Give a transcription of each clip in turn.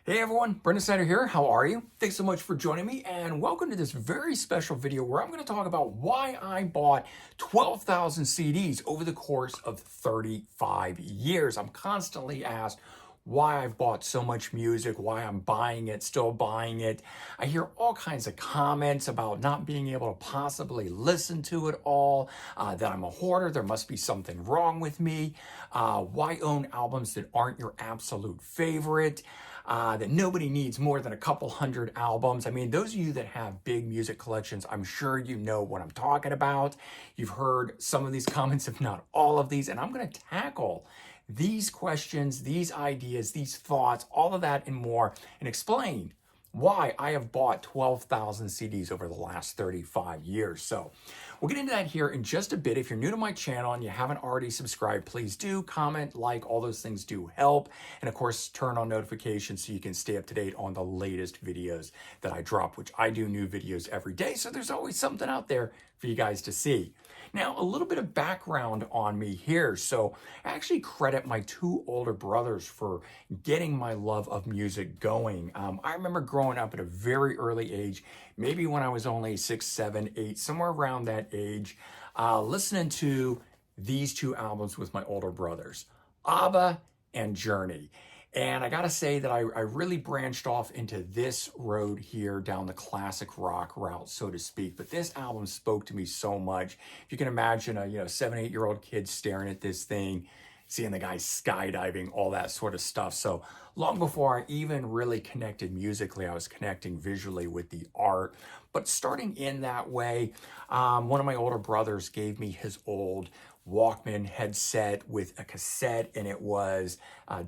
Hey everyone, Brendan Snyder here. How are you? Thanks so much for joining me and welcome to this very special video where I'm going to talk about why I bought 12,000 CDs over the course of 35 years. I'm constantly asked why I've bought so much music, why I'm buying it, still buying it. I hear all kinds of comments about not being able to possibly listen to it all, that I'm a hoarder, there must be something wrong with me, why own albums that aren't your absolute favorite. That nobody needs more than a couple hundred albums. I mean, those of you that have big music collections, I'm sure you know what I'm talking about. You've heard some of these comments, if not all of these, and I'm going to tackle these questions, these ideas, these thoughts, all of that and more, and explain why I have bought 12,000 CDs over the last 35 years. So we'll get into that here in just a bit. If you're new to my channel and you haven't already subscribed, please do comment, like, all those things do help. And of course, turn on notifications so you can stay up to date on the latest videos that I drop, which I do new videos every day. So there's always something out there for you guys to see. Now, a little bit of background on me here. So I actually credit my two older brothers for getting my love of music going. I remember growing up at a very early age, maybe when I was only 6, 7, 8, somewhere around that age, listening to these two albums with my older brothers, ABBA and Journey. And I gotta say that I really branched off into this road here down the classic rock route, so to speak. But this album spoke to me so much. If you can imagine a 7, 8-year-old kid staring at this thing, seeing the guy skydiving, all that sort of stuff. So long before I even really connected musically, I was connecting visually with the art. But starting in that way, one of my older brothers gave me his old Walkman headset with a cassette, and it was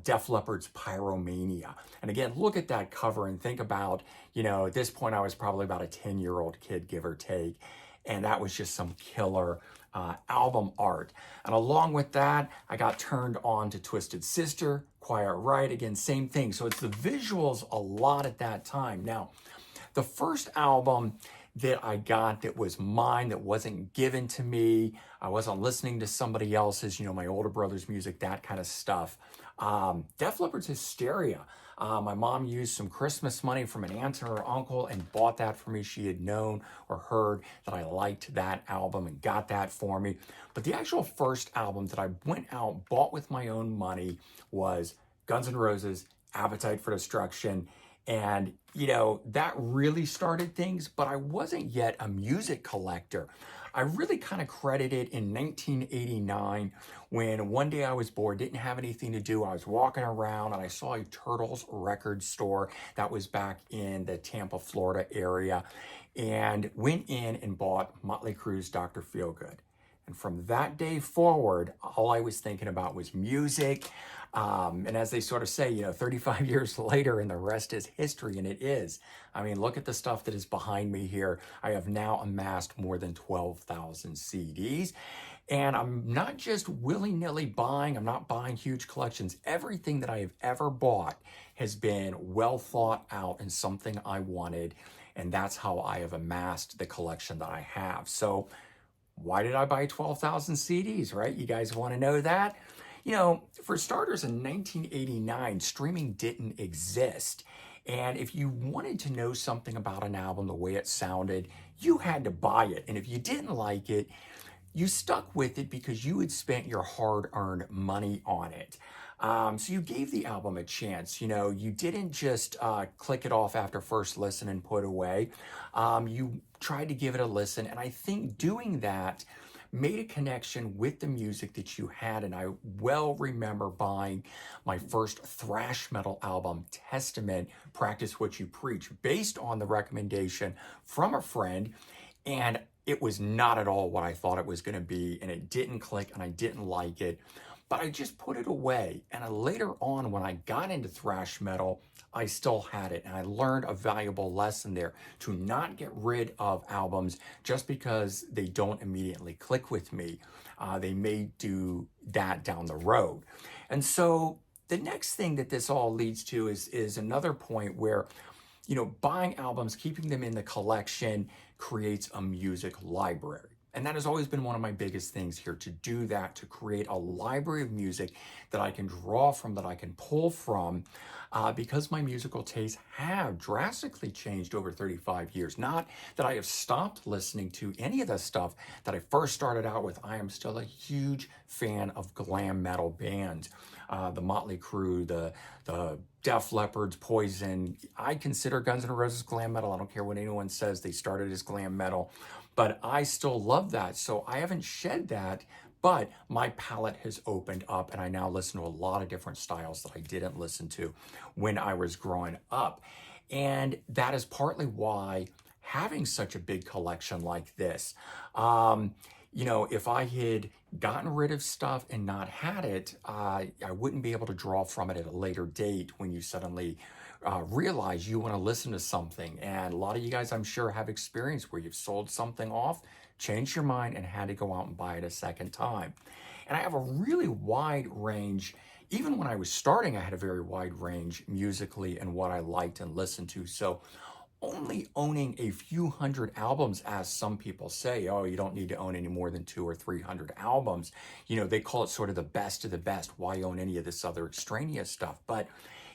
Def Leppard's Pyromania. And again, look at that cover and think about, at this point I was probably about a 10-year-old kid, give or take, and that was just some killer album art. And along with that, I got turned on to Twisted Sister, Quiet Riot, again, same thing. So it's the visuals a lot at that time. Now, the first album that I got that was mine, that wasn't given to me, I wasn't listening to somebody else's, my older brother's music, that kind of stuff. Def Leppard's Hysteria. My mom used some Christmas money from an aunt or uncle and bought that for me. She had known or heard that I liked that album and got that for me. But the actual first album that I went out, bought with my own money was Guns N' Roses, Appetite for Destruction. And, that really started things, but I wasn't yet a music collector. I really kind of credited in 1989 when one day I was bored, didn't have anything to do. I was walking around and I saw a Turtles record store that was back in the Tampa, Florida area, and went in and bought Motley Crue's Dr. Feelgood. And from that day forward, all I was thinking about was music. And as they sort of say, 35 years later, and the rest is history, and it is. I mean, look at the stuff that is behind me here. I have now amassed more than 12,000 CDs. And I'm not just willy-nilly buying. I'm not buying huge collections. Everything that I have ever bought has been well thought out and something I wanted. And that's how I have amassed the collection that I have. So why did I buy 12,000 CDs, right? You guys want to know that? For starters, in 1989, streaming didn't exist. And if you wanted to know something about an album, the way it sounded, you had to buy it. And if you didn't like it, you stuck with it because you had spent your hard-earned money on it. So you gave the album a chance. You didn't just click it off after first listen and put away. You tried to give it a listen. And I think doing that made a connection with the music that you had. And I well remember buying my first thrash metal album, Testament, Practice What You Preach, based on the recommendation from a friend. And it was not at all what I thought it was going to be. And it didn't click and I didn't like it. But I just put it away. And later on, when I got into thrash metal, I still had it. And I learned a valuable lesson there to not get rid of albums just because they don't immediately click with me. They may do that down the road. And so the next thing that this all leads to is another point where, buying albums, keeping them in the collection creates a music library. And that has always been one of my biggest things here, to do that, to create a library of music that I can draw from, that I can pull from, because my musical tastes have drastically changed over 35 years. Not that I have stopped listening to any of the stuff that I first started out with. I am still a huge fan of glam metal bands. The Motley Crue, the Def Leppard's, Poison. I consider Guns N' Roses glam metal. I don't care what anyone says. They started as glam metal, but I still love that. So I haven't shed that, but my palette has opened up and I now listen to a lot of different styles that I didn't listen to when I was growing up. And that is partly why having such a big collection like this, if I had gotten rid of stuff and not had it, I wouldn't be able to draw from it at a later date when you suddenly realize you want to listen to something. And a lot of you guys, I'm sure, have experience where you've sold something off, changed your mind, and had to go out and buy it a second time. And I have a really wide range. Even when I was starting, I had a very wide range musically and what I liked and listened to. So only owning a few hundred albums, as some people say, oh, you don't need to own any more than 200 or 300 albums. They call it sort of the best of the best. Why own any of this other extraneous stuff? But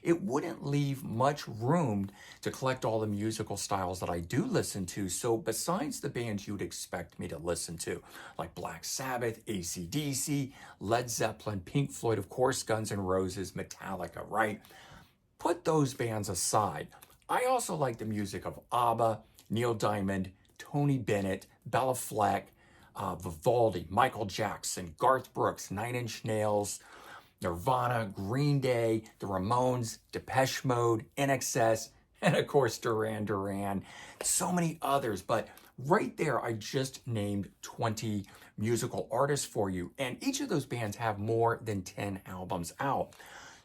it wouldn't leave much room to collect all the musical styles that I do listen to. So besides the bands you would expect me to listen to, like Black Sabbath, AC/DC, Led Zeppelin, Pink Floyd, of course, Guns N' Roses, Metallica, right? Put those bands aside. I also like the music of ABBA, Neil Diamond, Tony Bennett, Bella Fleck, Vivaldi, Michael Jackson, Garth Brooks, Nine Inch Nails, Nirvana, Green Day, the Ramones, Depeche Mode, NXS, and of course Duran Duran. So many others, but right there I just named 20 musical artists for you, and each of those bands have more than 10 albums out.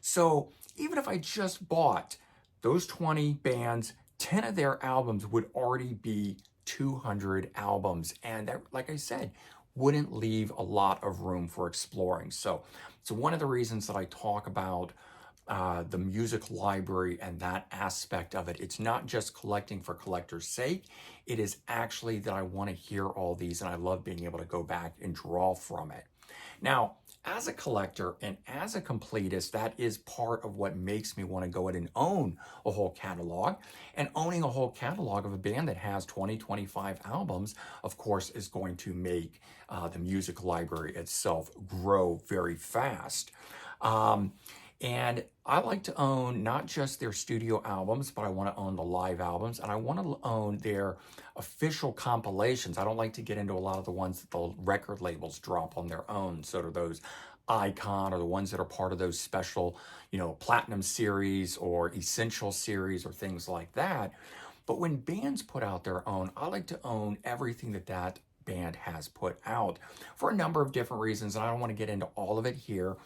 So even if I just bought those 20 bands, 10 of their albums would already be 200 albums. And that, like I said, wouldn't leave a lot of room for exploring. So one of the reasons that I talk about the music library and that aspect of it. It's not just collecting for collector's sake. It is actually that I want to hear all these and I love being able to go back and draw from it. Now, as a collector and as a completist, that is part of what makes me want to go ahead and own a whole catalog. And owning a whole catalog of a band that has 20, 25 albums, of course, is going to make the music library itself grow very fast. And I like to own not just their studio albums, but I want to own the live albums, and I want to own their official compilations. I don't like to get into a lot of the ones that the record labels drop on their own, sort of those Icon or the ones that are part of those special, Platinum series or Essential series or things like that. But when bands put out their own, I like to own everything that band has put out for a number of different reasons, and I don't want to get into all of it here.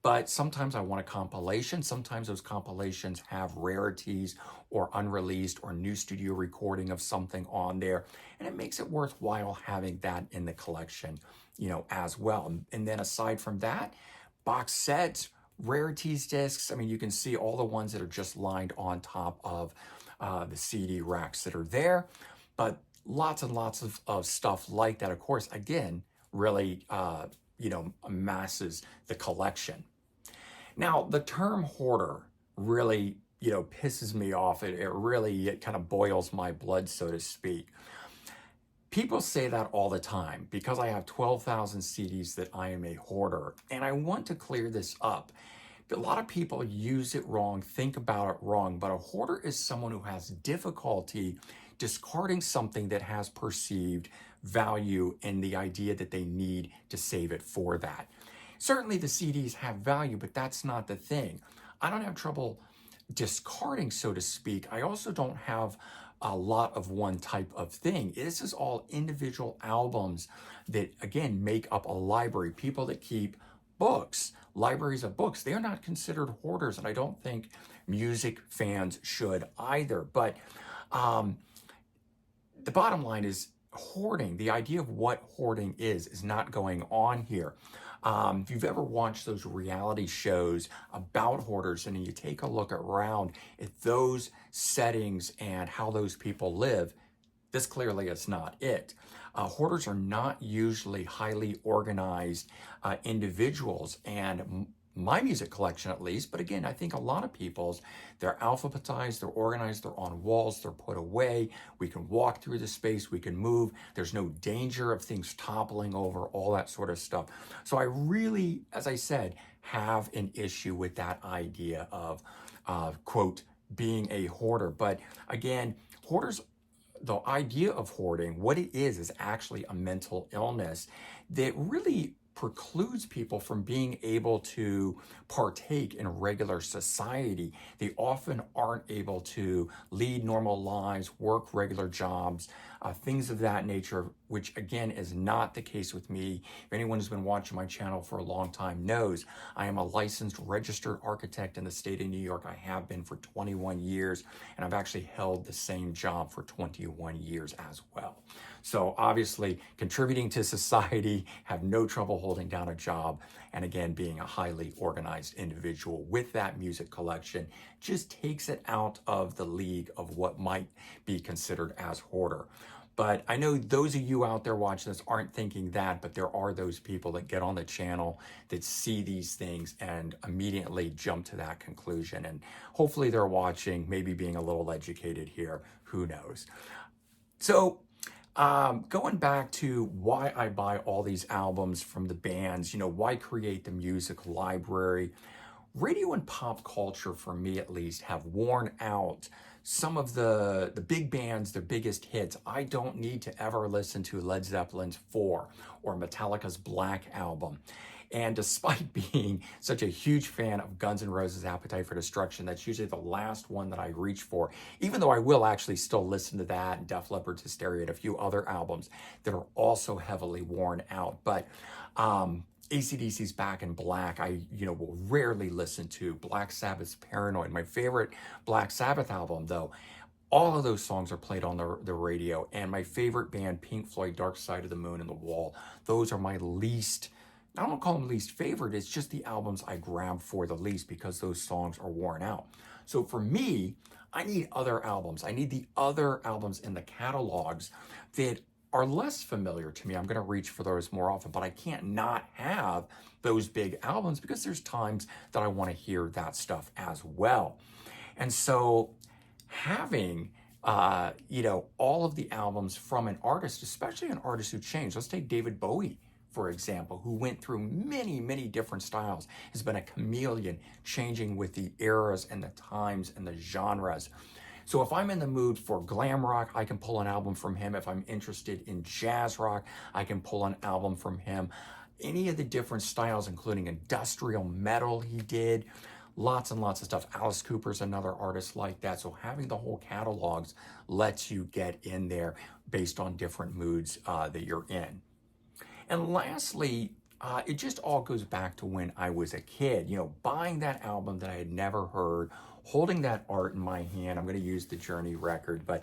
But sometimes I want a compilation. Sometimes those compilations have rarities or unreleased or new studio recording of something on there. And it makes it worthwhile having that in the collection, as well. And then aside from that, box sets, rarities discs. I mean, you can see all the ones that are just lined on top of the CD racks that are there. But lots and lots of stuff like that, of course, again, really, amasses the collection. Now, the term hoarder really, pisses me off. It really kind of boils my blood, so to speak. People say that all the time because I have 12,000 CDs that I am a hoarder. And I want to clear this up. A lot of people use it wrong, think about it wrong, but a hoarder is someone who has difficulty discarding something that has perceived value in the idea that they need to save it for that. Certainly the CDs have value, but that's not the thing. I don't have trouble discarding, so to speak. I also don't have a lot of one type of thing. This is all individual albums that, again, make up a library. People that keep books, libraries of books, they are not considered hoarders, and I don't think music fans should either. But the bottom line is hoarding. The idea of what hoarding is not going on here. If you've ever watched those reality shows about hoarders and you take a look around at those settings and how those people live, This clearly is not it. Hoarders are not usually highly organized individuals, and my music collection at least, but again, I think a lot of people's, they're alphabetized, they're organized, they're on walls, they're put away. We can walk through the space, we can move. There's no danger of things toppling over, all that sort of stuff. So I really, as I said, have an issue with that idea of, quote, being a hoarder. But again, hoarders, the idea of hoarding, what it is actually a mental illness that really precludes people from being able to partake in regular society. They often aren't able to lead normal lives, work regular jobs, things of that nature, which again is not the case with me. If anyone who's been watching my channel for a long time knows, I am a licensed registered architect in the state of New York. I have been for 21 years, and I've actually held the same job for 21 years as well. So obviously contributing to society, have no trouble holding down a job, and again, being a highly organized individual with that music collection just takes it out of the league of what might be considered as hoarder. But I know those of you out there watching this aren't thinking that, but there are those people that get on the channel that see these things and immediately jump to that conclusion. And hopefully they're watching, maybe being a little educated here, who knows. So going back to why I buy all these albums from the bands, why create the music library? Radio and pop culture, for me at least, have worn out some of the big bands, their biggest hits. I don't need to ever listen to Led Zeppelin's 4 or Metallica's Black Album. And despite being such a huge fan of Guns N' Roses' Appetite for Destruction, that's usually the last one that I reach for, even though I will actually still listen to that, and Def Leppard's Hysteria, and a few other albums that are also heavily worn out. But AC/DC's Back in Black, I will rarely listen to. Black Sabbath's Paranoid, my favorite Black Sabbath album, though. All of those songs are played on the radio. And my favorite band, Pink Floyd, Dark Side of the Moon and The Wall, those are my least, I don't call them least favorite, it's just the albums I grab for the least because those songs are worn out. So for me, I need other albums. I need the other albums in the catalogs that are less familiar to me. I'm going to reach for those more often, but I can't not have those big albums because there's times that I want to hear that stuff as well. And so having all of the albums from an artist, especially an artist who changed. Let's take David Bowie, for example, who went through many, many different styles, has been a chameleon, changing with the eras and the times and the genres. So if I'm in the mood for glam rock, I can pull an album from him. If I'm interested in jazz rock, I can pull an album from him. Any of the different styles, including industrial metal he did, lots and lots of stuff. Alice Cooper's another artist like that. So having the whole catalogs lets you get in there based on different moods that you're in. And lastly, it just all goes back to when I was a kid, buying that album that I had never heard, holding that art in my hand. I'm going to use the Journey record, but,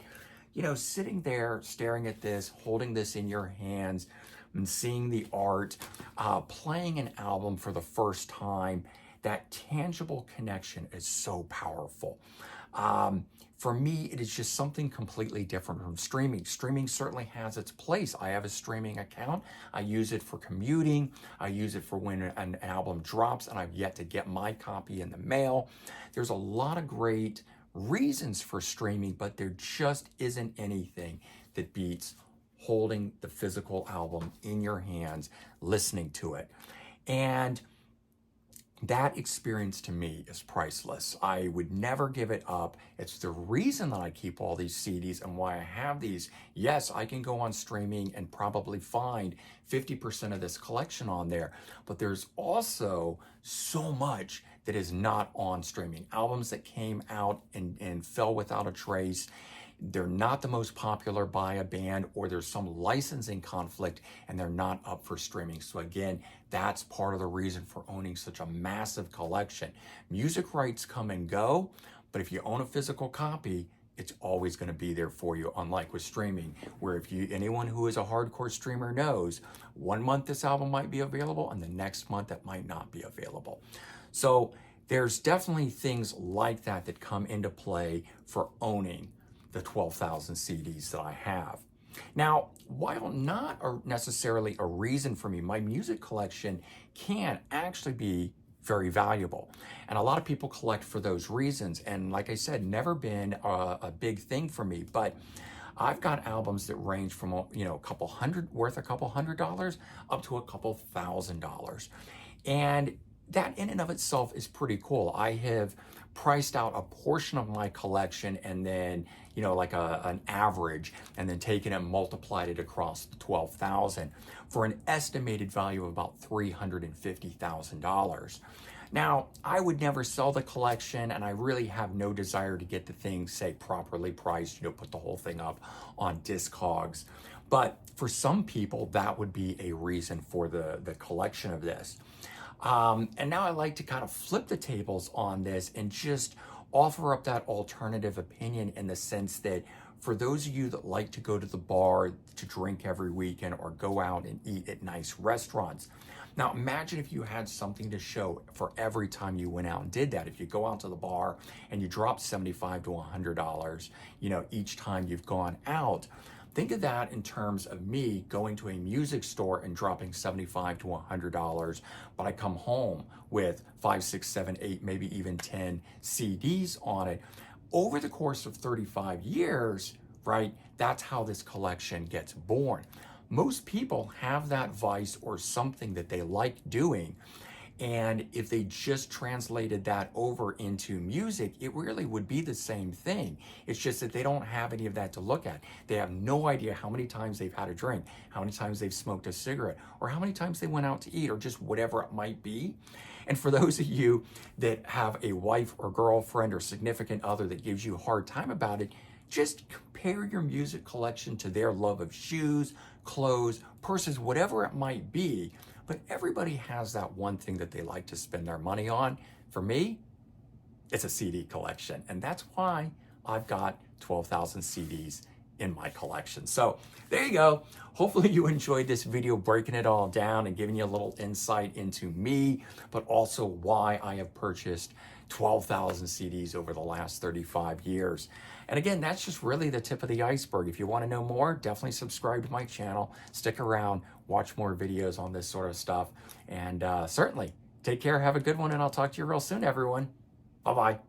sitting there staring at this, holding this in your hands and seeing the art, playing an album for the first time, that tangible connection is so powerful. For me, it is just something completely different from streaming. Streaming certainly has its place. I have a streaming account. I use it for commuting. I use it for when an album drops and I've yet to get my copy in the mail. There's a lot of great reasons for streaming, but there just isn't anything that beats holding the physical album in your hands, listening to it. And that experience to me is priceless. I would never give it up. It's the reason that I keep all these CDs and why I have these. Yes, I can go on streaming and probably find 50% of this collection on there, but there's also so much that is not on streaming. Albums that came out and fell without a trace. They're not the most popular by a band, or there's some licensing conflict and they're not up for streaming. So again, that's part of the reason for owning such a massive collection. Music rights come and go, but if you own a physical copy, it's always going to be there for you, unlike with streaming, where anyone who is a hardcore streamer knows 1 month this album might be available and the next month it might not be available. So there's definitely things like that that come into play for owning the 12,000 CDs that I have. Now, while not necessarily a reason for me, my music collection can actually be very valuable. And a lot of people collect for those reasons. And like I said, never been a big thing for me, but I've got albums that range from, a couple hundred, worth a couple $100 up to a couple $1,000. And that in and of itself is pretty cool. I have priced out a portion of my collection and then, like an average, and then taken it and multiplied it across the 12,000 for an estimated value of about $350,000. Now, I would never sell the collection, and I really have no desire to get the thing, say, properly priced, put the whole thing up on Discogs. But for some people, that would be a reason for the collection of this. And now I like to kind of flip the tables on this and just offer up that alternative opinion, in the sense that for those of you that like to go to the bar to drink every weekend or go out and eat at nice restaurants. Now imagine if you had something to show for every time you went out and did that. If you go out to the bar and you drop $75 to $100, each time you've gone out. Think of that in terms of me going to a music store and dropping $75 to $100, but I come home with 5, 6, 7, 8, maybe even 10 CDs on it. Over the course of 35 years, right, that's how this collection gets born. Most people have that vice or something that they like doing. And if they just translated that over into music, it really would be the same thing. It's just that they don't have any of that to look at. They have no idea how many times they've had a drink, how many times they've smoked a cigarette, or how many times they went out to eat, or just whatever it might be. And for those of you that have a wife or girlfriend or significant other that gives you a hard time about it, just compare your music collection to their love of shoes, clothes, purses, whatever it might be. But everybody has that one thing that they like to spend their money on. For me, it's a CD collection. And that's why I've got 12,000 CDs in my collection. So there you go. Hopefully you enjoyed this video, breaking it all down and giving you a little insight into me, but also why I have purchased 12,000 CDs over the last 35 years. And again, that's just really the tip of the iceberg. If you want to know more, definitely subscribe to my channel, stick around, watch more videos on this sort of stuff. And certainly take care, have a good one, and I'll talk to you real soon, everyone. Bye-bye.